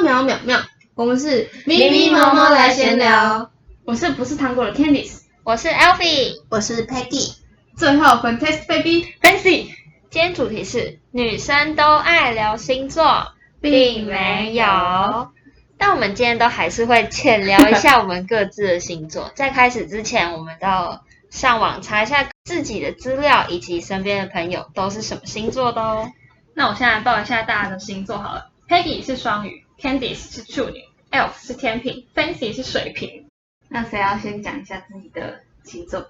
秒秒秒，我们是咪咪毛毛来闲聊。我是不是糖果的 Candice， 我是 Alfie， 我是 Peggy， 最后 Fantastic Baby Fancy。今天主题是女生都爱聊星座，并没有。但我们今天都还是会浅聊一下我们各自的星座。在开始之前，我们都要上网查一下自己的资料，以及身边的朋友都是什么星座的哦。那我现在报一下大家的星座好了。Peggy 是双鱼 ，Candice 是处女 ，Elf 是天秤 ，Fancy 是水瓶。那谁要先讲一下自己的星座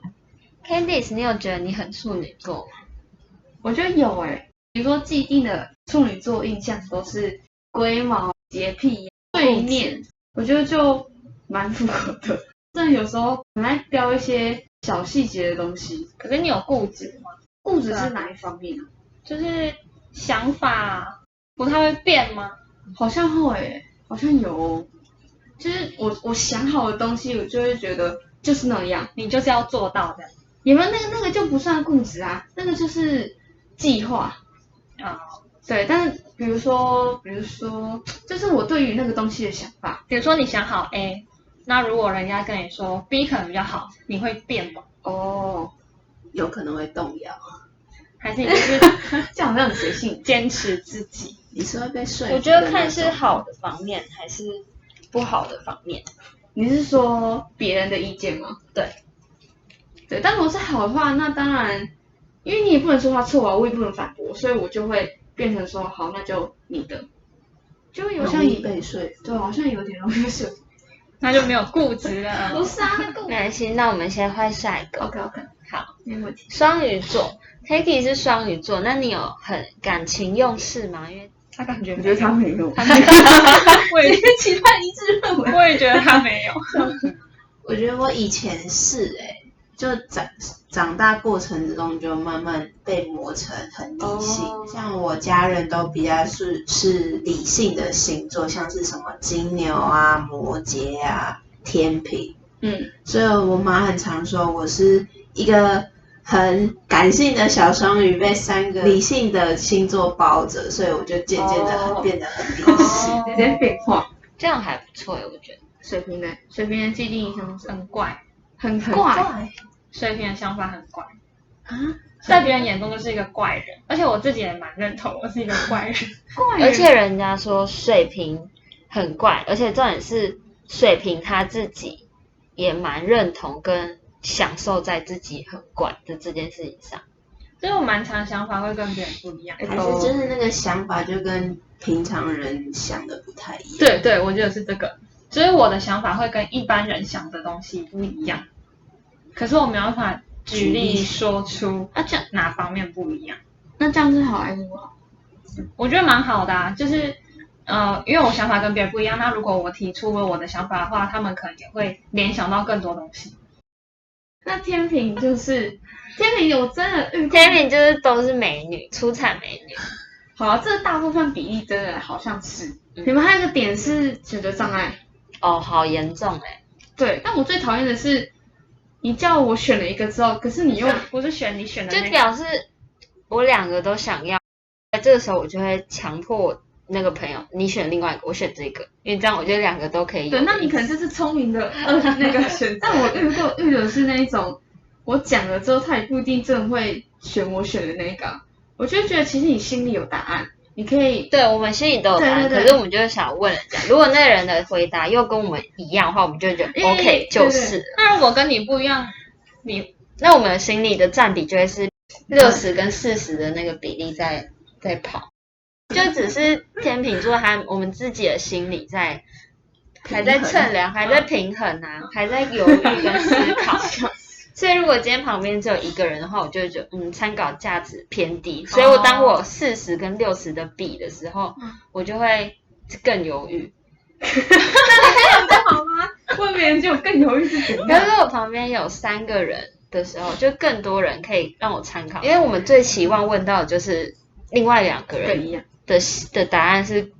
Candice， 你有觉得你很处女座吗？我觉得有比如说既定的处女座印象都是龟毛、洁癖、碎念，我觉得就蛮符合的。但有时候很爱雕一些小细节的东西。可是你有固执吗？固执是哪一方面啊？就是想法不太会变吗？好像会好像有哦。就是我想好的东西，我就会觉得就是那样，你就是要做到这样。有没有那个就不算固执啊，那个就是计划啊。对，但是比如说，就是我对于那个东西的想法，比如说你想好 A， 那如果人家跟你说 B 可能比较好，你会变吗？哦，有可能会动摇，还是你就是这样好像很随性，坚持自己？你是会被说服的那种？我觉得看是好的方面还是不好的方面。你是说别人的意见吗？对，但如果是好的话，那当然，因为你也不能说他错啊，我也不能反驳，所以我就会变成说好，那就你的，就有像你被说服，对，好像有点容易被说服。那就没有固执了。不是啊，那没关系，那我们先换下一个。OK，好，没问题。双鱼座 ，Peggy 是双鱼座，那你有很感情用事吗？因为他感觉我觉得他没有，我也其他一致认为，我也觉得他没有。我觉得我以前是就长大过程之中就慢慢被磨成很理性，像我家人都比较是理性的星座，像是什么金牛啊、摩羯啊、天秤，所以我妈很常说我是一个很感性的小双鱼被3个理性的星座包着，所以我就渐渐的变得很理性，直接变化。这样还不错我觉得。水瓶的既定印象是很怪，很怪水瓶的想法很怪啊，在别人眼中就是一个怪人，而且我自己也蛮认同我是一个怪人。而且人家说水瓶很怪，而且重点是水瓶他自己也蛮认同跟享受在自己很怪的这件事情上。所以我蛮常想法会跟别人不一样，还是就是那个想法就跟平常人想的不太一样。对，我觉得是这个，所以我的想法会跟一般人想的东西不一样，可是我没有办法举例说出这样哪方面不一样。那这样是好还是不好？我觉得蛮好的啊，就是因为我想法跟别人不一样，那如果我提出了我的想法的话，他们可能也会联想到更多东西。那天秤我真的遇过，天秤就是都是美女，出产美女。好这大部分比例真的好像是。你们还有一个点是选择障碍。哦，好严重对，但我最讨厌的是，你叫我选了一个之后，可是你又不是选你选的那个，就表示我2个都想要。这个时候我就会强迫我那个朋友，你选另外一个，我选这个，因为这样我觉得2个都可以有。对，那你可能就是聪明的那个选择。但我遇的是那一种，我讲了之后，他也不一定真的会选我选的那个。我就觉得其实你心里有答案，你可以。对，我们心里都有答案，对可是我们就想问人家，如果那个人的回答又跟我们一样的话，我们就会觉得 OK 就是。那如果跟你不一样，那我们心里的占比就会是60跟40的那个比例在跑，就只是天秤座我们自己的心理还在称量，还在平衡啊，还在犹豫跟思考。所以如果今天旁边只有一个人的话，我就会觉得参考价值偏低。所以当我40跟60的比的时候，我就会更犹豫。那你还有不好吗？问别人就更犹豫是怎样？可是我旁边有3个人的时候，就更多人可以让我参考，因为我们最期望问到的就是另外2个人的答案是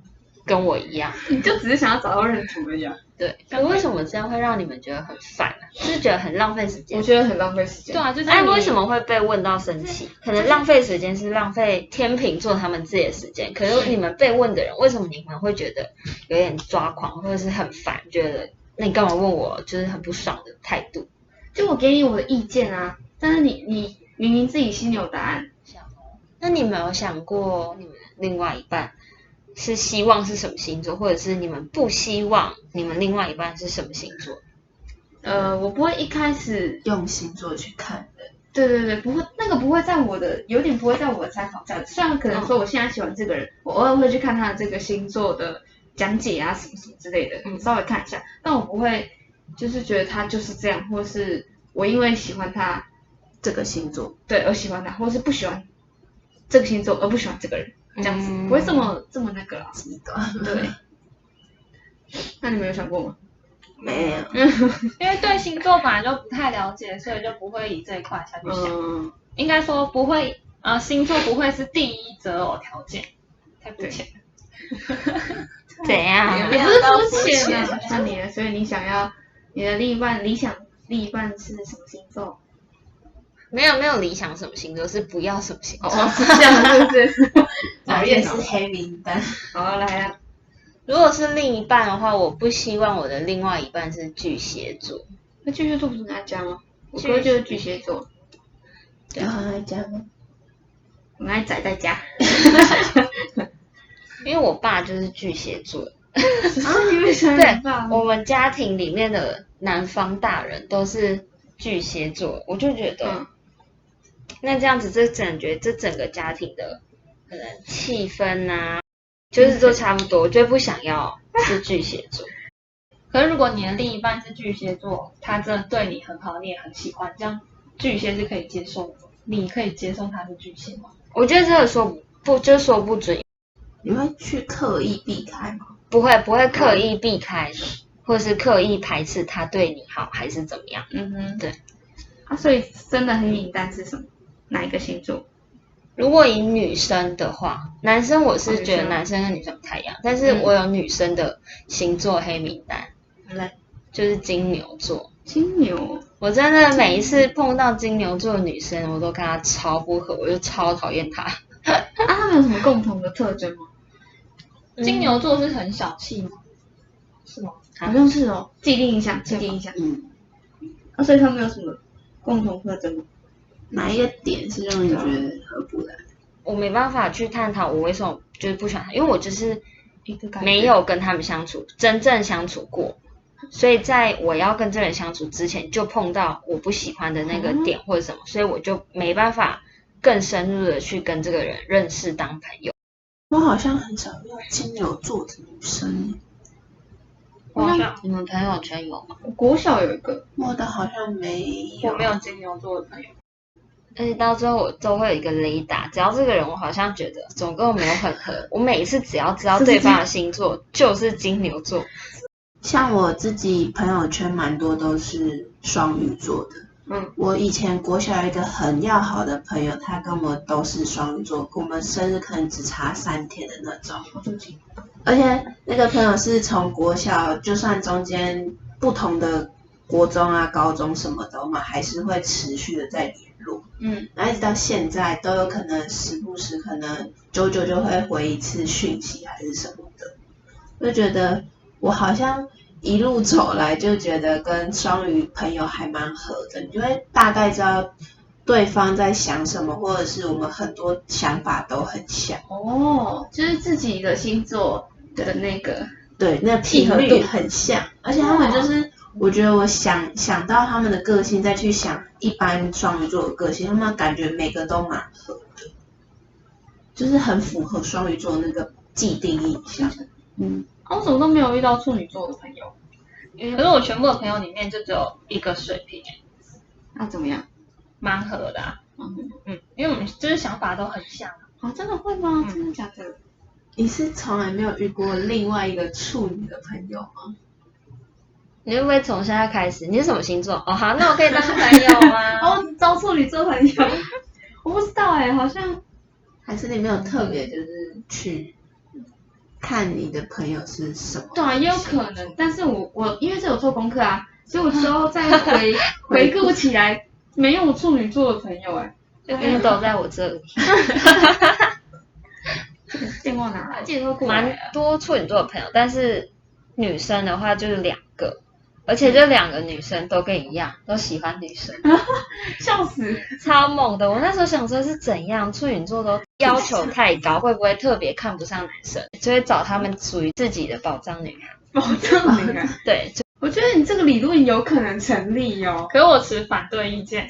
跟我一样。你就只是想要找到认同而已。对，可为什么这样会让你们觉得很烦啊？就是觉得很浪费时间。我觉得很浪费时间。对啊，就是哎，你为什么会被问到生气？可能浪费时间是浪费天秤座他们自己的时间，可是你们被问的人，为什么你们会觉得有点抓狂，或者是很烦，觉得那你干嘛问我，就是很不爽的态度？就我给你我的意见啊，但是你明明自己心里有答案。那你们有想过你们另外一半是希望是什么星座，或者是你们不希望你们另外一半是什么星座？我不会一开始，用星座去看的。对对对，不会，那个不会在我的，有点不会在我的参考价值。虽然可能说我现在喜欢这个人，我偶尔会去看他的这个星座的讲解啊，什么什么之类的，稍微看一下，但我不会就是觉得他就是这样，或是我因为喜欢他这个星座，对而喜欢他，或是不喜欢这个星座而不喜欢这个人，这样子、不会这么那个啦。极端。对，那你们有想过吗？没有。因为对星座本来就不太了解，所以就不会以这一块下去想。应该说不会，星座不会是第一择偶条件，太肤浅了。怎样？也不是肤浅啊，那你呢？所以你想要你的另一半理想另一半是什么星座？没有理想什么星座，是不要什么星座。是这样，是不是？讨厌是黑名单。好，来啊。如果是另一半的话，我不希望我的另外一半是巨蟹座。那巨蟹座不是拿家吗？我哥就是巨蟹座。然后还讲吗？我爱宅在家。因为我爸就是巨蟹座。你为什么对，我们家庭里面的男方大人都是巨蟹座，我就觉得，那这样子这整个家庭的可能气氛啊，就是都差不多，我就不想要是巨蟹座。可是如果你的另一半是巨蟹座，他真的对你很好，你也很喜欢，这样巨蟹是可以接受的。你可以接受他是巨蟹吗？我觉得这个说不准。你会去刻意避开吗？不会刻意避开，或是刻意排斥他对你好，还是怎么样？对。所以真的黑名单是什么？哪一个星座？如果以女生的话，男生我是觉得男生跟女生不太一样，但是我有女生的星座黑名单，就是金牛座。金牛，我真的每一次碰到金牛座的女生，我都跟她超不合，我就超讨厌她。他们有什么共同的特征吗？金牛座是很小气吗？是吗？好像是哦，既定印象。所以他们有什么共同特征吗？哪一个点是让你觉得合不来？我没办法去探讨我为什么就是不喜欢他，因为我就是没有跟他们真正相处过，所以在我要跟这人相处之前，就碰到我不喜欢的那个点或者什么，所以我就没办法更深入的去跟这个人认识当朋友。我好像很少遇到金牛座的女生。你们朋友圈有吗？我国小有一个，我的好像没有。我没有金牛座的朋友。而且到最后我都会有一个雷达，只要这个人我好像觉得总跟我没有很合，我每一次只要知道对方的星座就是金牛座。像我自己朋友圈蛮多都是双鱼座的。我以前国小有一个很要好的朋友，他跟我都是双鱼座，我们生日可能只差3天的那种。而且那个朋友是从国小，就算中间不同的国中啊、高中什么的，我们还是会持续的在联络。然后一直到现在都有可能时不时可能久久就会回一次讯息还是什么的，就觉得我好像一路走来就觉得跟双鱼朋友还蛮合的，你就会大概知道对方在想什么，或者是我们很多想法都很像。就是自己的星座的那个，对，那频率很像，而且他们就是我觉得我想到他们的个性，再去想一般双鱼座的个性，他们感觉每个都蛮合的，就是很符合双鱼座那个既定印象。我怎么都没有遇到处女座的朋友。可是我全部的朋友里面就只有一个水瓶，那怎么样？蛮合的啊。因为我们就是想法都很像。真的会吗？真的假的？你是从来没有遇过另外一个处女的朋友吗？你会不会从现在开始？你是什么星座？好，那我可以当朋友吗？招处女座朋友，我不知道好像还是你没有特别就是去看你的朋友是什么？对啊，也有可能。但是我因为这有做功课啊，所以我之后再回顾起来，没有处女座的朋友哎，因为都在我这里。电话拿来，介绍过来蛮多处女座的朋友，但是女生的话就是2个，而且这2个女生都跟你一样，都喜欢女生，笑死，超猛的。我那时候想说是怎样，处女座都要求太高，会不会特别看不上男生，就会找他们属于自己的宝藏女孩。保障女人。对，我觉得你这个理论有可能成立哦。可是我持反对意见，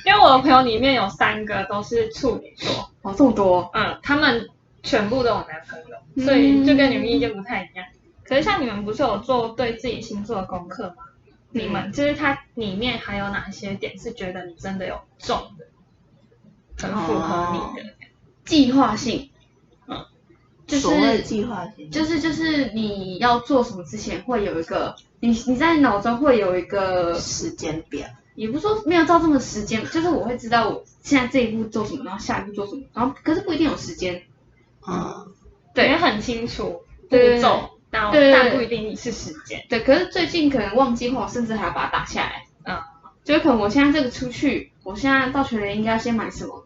因为我的朋友里面有3个都是处女座，哦，这么多，他们全部都有男朋友，所以就跟你们意见不太一样。可是像你们不是有做对自己星座的功课吗？你们就是它里面还有哪些点是觉得你真的有中的，很符合你的？计划性，就是所谓计划性，就是你要做什么之前会有一个，你在脑中会有一个时间表，也不是说没有照这么时间，就是我会知道我现在这一步做什么，然后下一步做什么，然后可是不一定有时间。对，因为很清楚步对骤，然后对但不一定是时间。对，可是最近可能忘记后，甚至还要把它打下来。就是可能我现在这个出去，我现在到全联应该先买什么，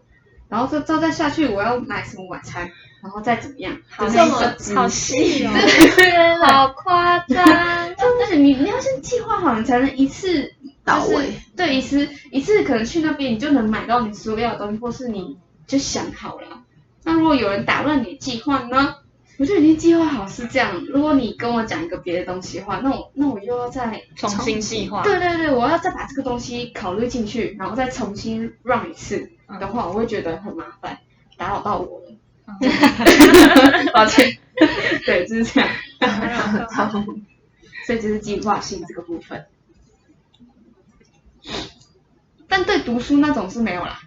然后再下去我要买什么晚餐，然后再怎么样，好这么好细哦，对，好夸张。而且你要先计划好，你才能一次到位。对，一次可能去那边你就能买到你所要的东西，或是你就想好了。那如果有人打乱你的计划呢？我就已经计划好是这样。如果你跟我讲一个别的东西的话，那我又要再重新计划。对，我要再把这个东西考虑进去，然后再重新 run 一次的话，我会觉得很麻烦，打扰到我了。抱歉，对，就是这样。所以就是计划性这个部分。但对读书那种是没有啦。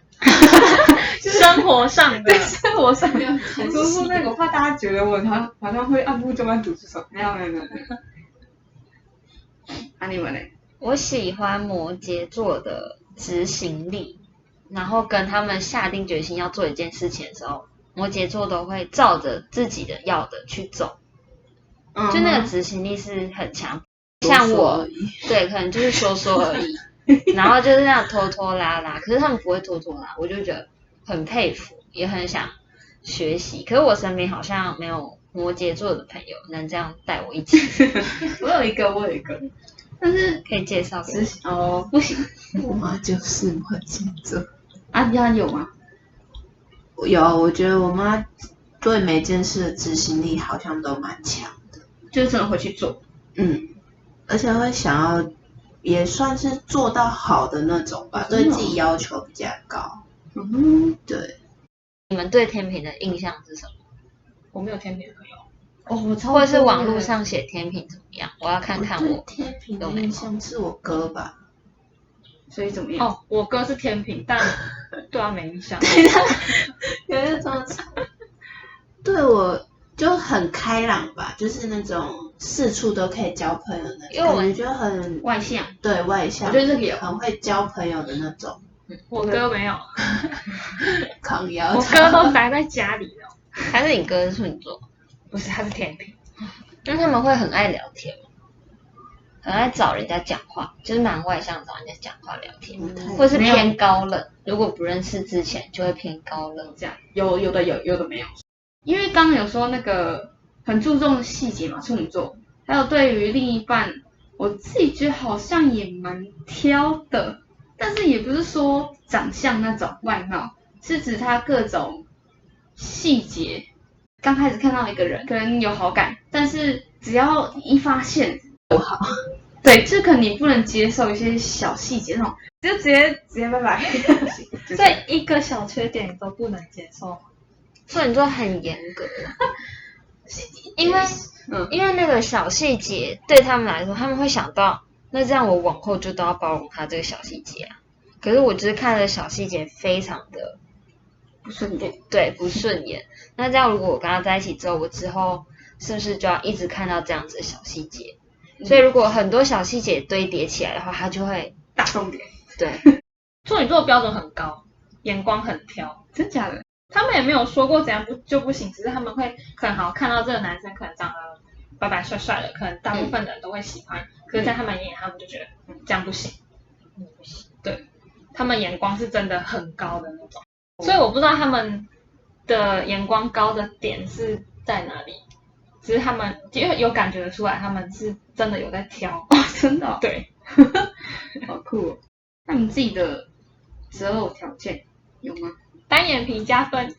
生活上的，生活上读书那个，我怕大家觉得我好像会按部就班读书什么，没有。你们呢？我喜欢摩羯座的执行力，然后跟他们下定决心要做一件事情的时候，摩羯座都会照着自己的要的去走，就那个执行力是很强。像我，对，可能就是说而已。然后就是那样拖拖拉拉，可是他们不会拖拖拉，我就觉得很佩服，也很想学习。可是我身边好像没有摩羯座的朋友能这样带我一起。我有一个，但是可以介绍给我哦，不行，我妈就是摩羯座。啊，你有吗？有，我觉得我妈对每件事的执行力好像都蛮强的，就是真的会去做。而且会想要。也算是做到好的那种吧，对自己要求比较高。对。你们对天秤的印象是什么？我没有天秤朋友。或者是网络上写天秤怎么样？我要看看我。天秤的印象是我哥吧，所以怎么样？我哥是天秤，但对他没印象。有一种对我就很开朗吧，就是那种四处都可以交朋友的那种，因为我觉得很外向，对外向，我觉得这个也很会交朋友的那种。我哥没有，抗腰，我哥都宅在家里了。还是你哥是处女座？不是，他是天秤。因为他们会很爱聊天，很爱找人家讲话，就是蛮外向，找人家讲话聊天，或是偏高冷。如果不认识之前，就会偏高冷这样。有的没有。因为刚刚有说那个很注重细节嘛，处女座，还有对于另一半，我自己觉得好像也蛮挑的，但是也不是说长相那种外貌，是指他各种细节。刚开始看到一个人，可能有好感，但是只要一发现不好，对，就可能你不能接受一些小细节那种，就直接拜拜。所以一个小缺点你都不能接受吗？处女座很严格，因为那个小细节对他们来说，他们会想到，那这样我往后就都要包容他这个小细节啊。可是我就是看了小细节非常的不顺眼，对，不顺眼。那这样如果我跟他在一起之后，我之后是不是就要一直看到这样子的小细节？所以如果很多小细节堆叠起来的话，他就会大重点。对，处女座标准很高，眼光很挑，真假的？他们也没有说过怎样就不行，只是他们会可能好看到这个男生可能长得白白帅帅的，可能大部分的人都会喜欢，可是在他们眼里，他们就觉得这样不行，对，他们眼光是真的很高的那种，所以我不知道他们的眼光高的点是在哪里，只是他们因为有感觉得出来，他们是真的有在挑，真的、哦，对，好酷哦。那你自己的择偶条件有吗？单眼皮加分，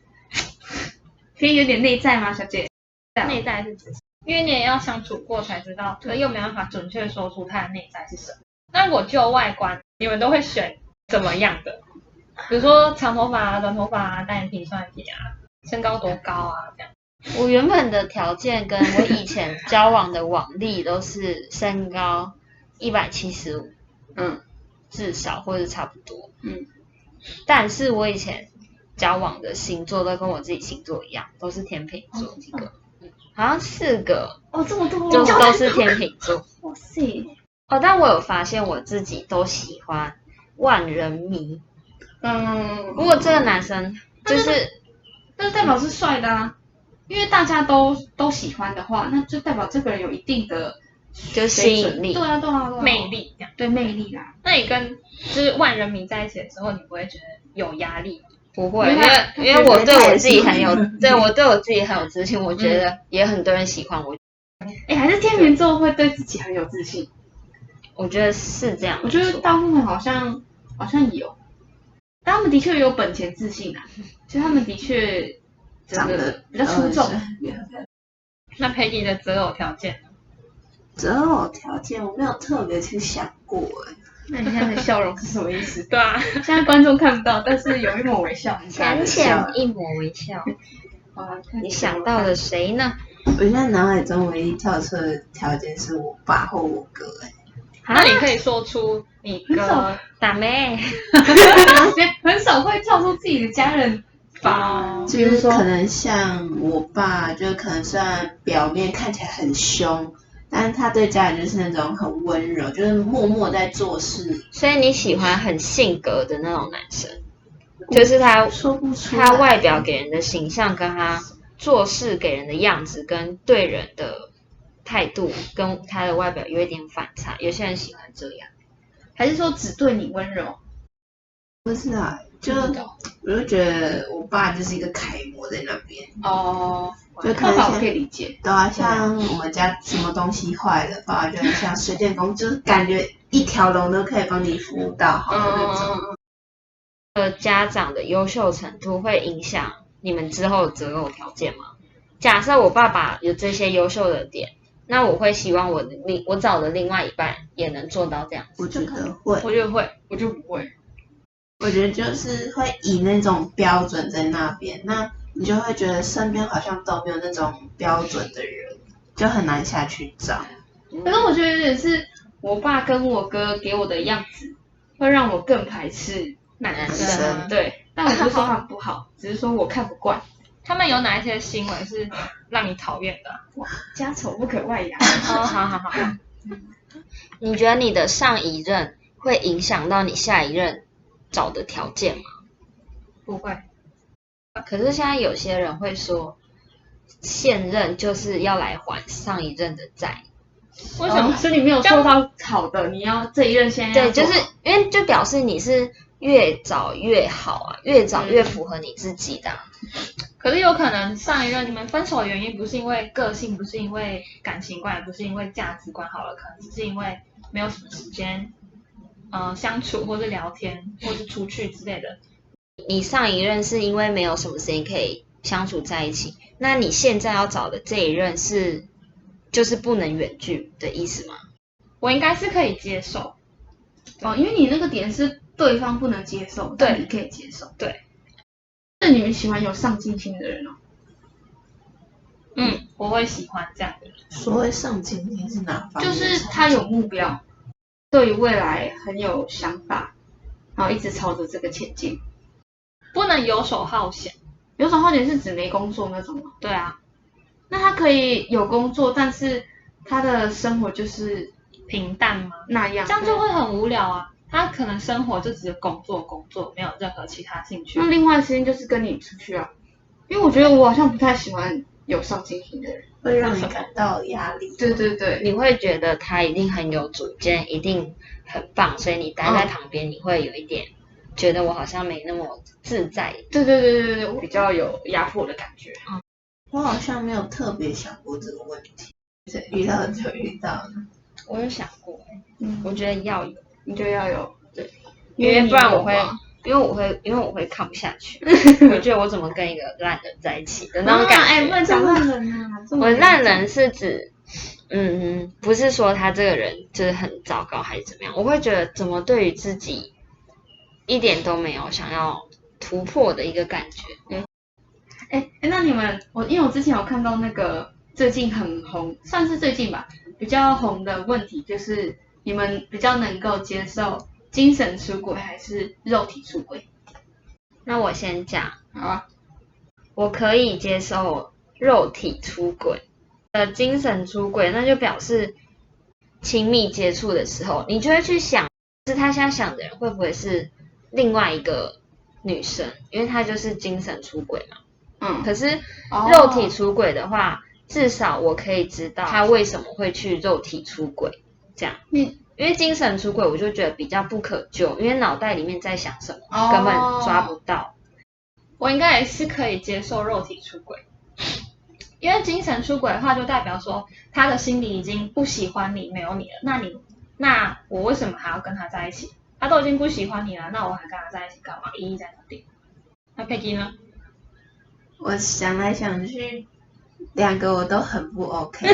可以有点内在吗，小姐？内在是指，因为你也要相处过才知道，可是又没办法准确说出他的内在是什么。那如果就外观，你们都会选怎么样的？比如说长头发啊、短头发啊、单眼皮、双眼皮啊，身高多高啊这样。我原本的条件跟我以前交往的往例都是身高175，至少或者差不多，但是我以前交往的星座都跟我自己星座一样，都是天秤座，几个，好像4个，哦，这么多，就是都是天秤座。哇塞！哦，但我有发现我自己都喜欢万人迷。如果这个男生那就代表是帅的啊，因为大家都喜欢的话，那就代表这个人有一定的就吸引力，对啊，魅力这样。对魅力啦。那你跟就是万人迷在一起的时候，你不会觉得有压力吗？不会，因为我对我自己很有，对我对我自己很有自信，我觉得也很多人喜欢我。还是天秤座会对自己很有自信。我觉得是这样，我觉得大部分好像有，但他们的确有本钱自信啊，就他们的确长得比较出众。那Peggy的择偶条件呢？择偶条件我没有特别去想过哎。那你现在的笑容是什么意思？对啊，现在观众看不到，但是有一抹微笑，浅浅一抹微笑。你想到了谁呢？我现在脑海中唯一跳出的条件是我爸或我哥哎。那你可以说出你哥打妹，很少会跳出自己的家人吧？就是可能像我爸，就可能虽然表面看起来很凶，但是他对家人就是那种很温柔，就是默默在做事。所以你喜欢很性格的那种男生，就是他说不出来他外表给人的形象跟他做事给人的样子跟对人的态度跟他的外表有一点反差，有些人喜欢这样，还是说只对你温柔？不是啊，我就觉得我爸就是一个楷模在那边。哦，就爸爸我可以理解。对啊，像我们家什么东西坏了，爸爸就很像水电工，就是感觉一条龙都可以帮你服务到好的那种。家长的优秀程度会影响你们之后的择偶条件吗？假设我爸爸有这些优秀的点，那我会希望我找的另外一半也能做到这样子。我觉得会，我觉得会，我就不会。我觉得就是会以那种标准在那边，那你就会觉得身边好像都没有那种标准的人，就很难下去找。可是我觉得有点是我爸跟我哥给我的样子，会让我更排斥男生。对，但我不是说他们不好，只是说我看不惯。他们有哪一些行为是让你讨厌的？哇，家丑不可外扬。哦，好。你觉得你的上一任会影响到你下一任找的条件吗？不会。可是现在有些人会说，现任就是要来还上一任的债。为什么？所以你没有做到好的，你要这一任先要对，就是因为就表示你是越早越好啊，越早越符合你自己的。可是有可能上一任你们分手的原因不是因为个性，不是因为感情观，也不是因为价值观好了，可能只是因为没有什么时间，相处或是聊天或是出去之类的。你上一任是因为没有什么时间可以相处在一起，那你现在要找的这一任就是不能远距的意思吗？我应该是可以接受。哦，因为你那个点是对方不能接受，但你可以接受。对。那你们喜欢有上进心的人哦？我会喜欢这样的人。所谓上进心是哪方面？就是他有目标，对于未来很有想法，然后一直朝着这个前进。不能游手好闲。游手好闲是指没工作那种吗？对啊。那他可以有工作，但是他的生活就是平淡吗？那样，这样就会很无聊啊。他可能生活就只是工作，没有任何其他兴趣。那另外的时间就是跟你出去啊，因为我觉得我好像不太喜欢有上进心的人，会让你感到压力。对对对，你会觉得他一定很有主见，一定很棒，所以你待在旁边，你会有一点觉得我好像没那么自在。对对对对对，我比较有压迫的感觉。我好像没有特别想过这个问题，遇到就遇到了。我有想过，我觉得要有，你就要有，对，因为不然我会你有嘛，因为我会看不下去，我觉得我怎么跟一个烂人在一起的那种感觉。哎，不能讲烂人啊！我烂人是指，不是说他这个人就是很糟糕还是怎么样，我会觉得怎么对于自己一点都没有想要突破的一个感觉。那你们，因为我之前有看到那个最近很红，算是最近吧，比较红的问题就是你们比较能够接受精神出轨还是肉体出轨？那我先讲，好啊，我可以接受肉体出轨，精神出轨，那就表示亲密接触的时候，你就会去想，是他现在想的人会不会是另外一个女生，因为他就是精神出轨嘛。可是肉体出轨的话，至少我可以知道他为什么会去肉体出轨，这样。因为精神出轨，我就觉得比较不可救，因为脑袋里面在想什么，根本抓不到。我应该也是可以接受肉体出轨，因为精神出轨的话，就代表说他的心里已经不喜欢你，没有你了。那我为什么还要跟他在一起？他都已经不喜欢你了，那我还跟他在一起干嘛？意义在哪里？那佩姬呢？我想来想去，两个我都很不 OK。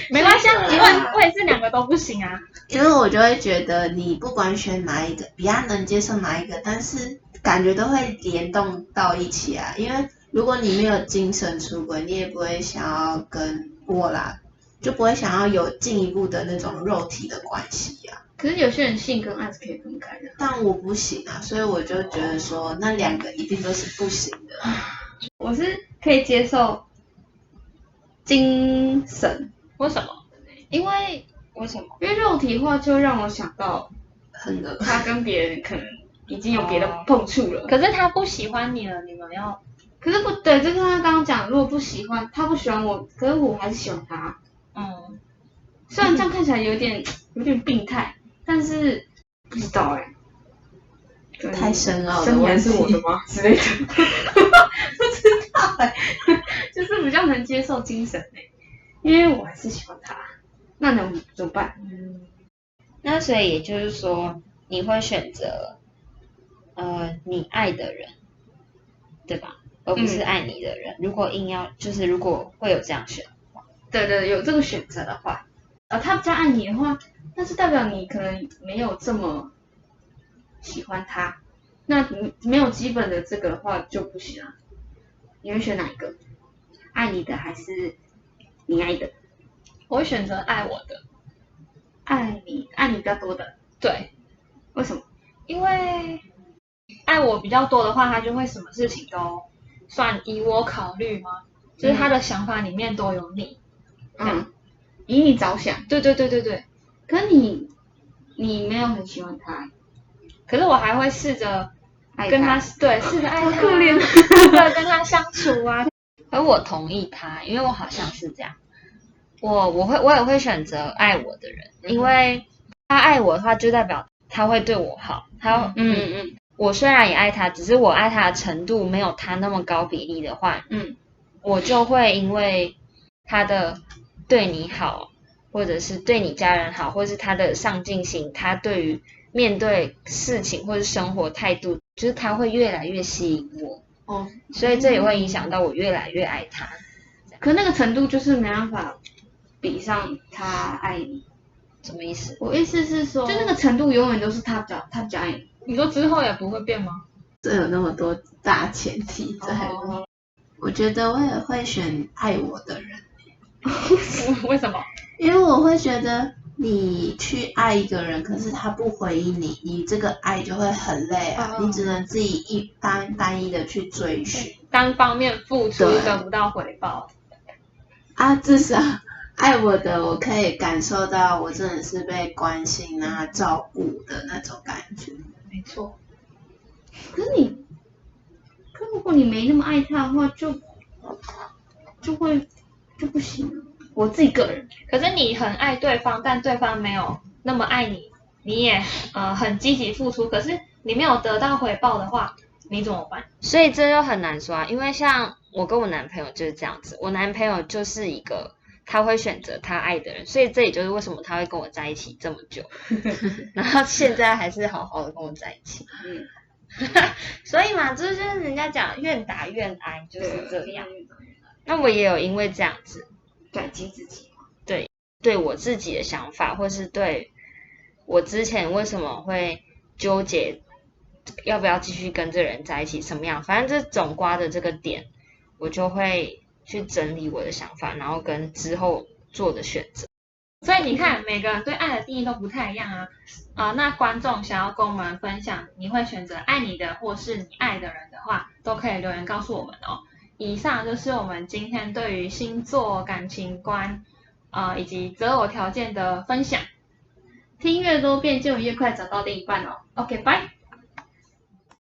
没关系，因为我也是两个都不行啊。因为我就会觉得你不管选哪一个，比较能接受哪一个，但是感觉都会联动到一起啊。因为如果你没有精神出轨，你也不会想要跟我啦，就不会想要有进一步的那种肉体的关系啊。可是有些人性跟爱是可以分开的，但我不行啊，所以我就觉得说那两个一定都是不行的。我是可以接受精神，为什么？为什么？因为肉体化就让我想到很恶他跟别人可能已经有别的碰触了。可是他不喜欢你了，你们要？可是不对，就跟他刚刚讲，如果不喜欢他不喜欢我，可是我还是喜欢他。虽然这样看起来有点病态，但是不知道太深奥了，生还是我的吗之类的？不知道就是比较能接受精神因为我还是喜欢他，那能怎么办？那所以也就是说，你会选择你爱的人，对吧？而不是爱你的人。如果硬要，就是如果会有这样选的话，对，有这个选择的话，他比较爱你的话，那是代表你可能没有这么喜欢他，那没有基本的这个的话就不行啊。你会选哪一个？爱你的还是你爱的？我会选择爱我的，爱你比较多的。对，为什么？因为爱我比较多的话，他就会什么事情都算以我考虑吗？就是他的想法里面都有你，以你着想。对。可是你没有很喜欢他，可是我还会试着跟他试着爱他，好可怜，对，跟他相处啊。而我同意他，因为我好像是这样，我也会选择爱我的人，因为他爱我的话，就代表他会对我好。我虽然也爱他，只是我爱他的程度没有他那么高比例的话，我就会因为他的对你好，或者是对你家人好，或是他的上进心，他对于面对事情或是生活态度，就是他会越来越吸引我。所以这也会影响到我越来越爱他。可那个程度就是没办法比上他爱你。什么意思？我意思是说，就那个程度永远都是他比较爱你。你说之后也不会变吗？这有那么多大前提在。我觉得我也会选爱我的人。为什么？因为我会觉得你去爱一个人，可是他不回应你，你这个爱就会很累啊。你只能自己单一的去追寻，单方面付出得不到回报啊。至少爱我的，我可以感受到我真的是被关心啊、照顾的那种感觉。没错。可如果你没那么爱他的话，就就不行了。我自己个人，可是你很爱对方，但对方没有那么爱你，你也很积极付出，可是你没有得到回报的话，你怎么办？所以这就很难说啊，因为像我跟我男朋友就是这样子，我男朋友就是一个他会选择他爱的人，所以这也就是为什么他会跟我在一起这么久，然后现在还是好好的跟我在一起。所以嘛，这就是人家讲愿打愿挨，就是这样。那我也有因为这样子感激自己。对我自己的想法，或是对我之前为什么会纠结要不要继续跟这个人在一起，什么样，反正这总刮的这个点，我就会去整理我的想法，然后跟之后做的选择。所以你看，每个人对爱的定义都不太一样啊。那观众想要跟我们分享，你会选择爱你的或是你爱的人的话，都可以留言告诉我们哦。以上就是我们今天对于星座、感情观以及择偶条件的分享。听越多遍就越快找到另一半哦。OK，拜。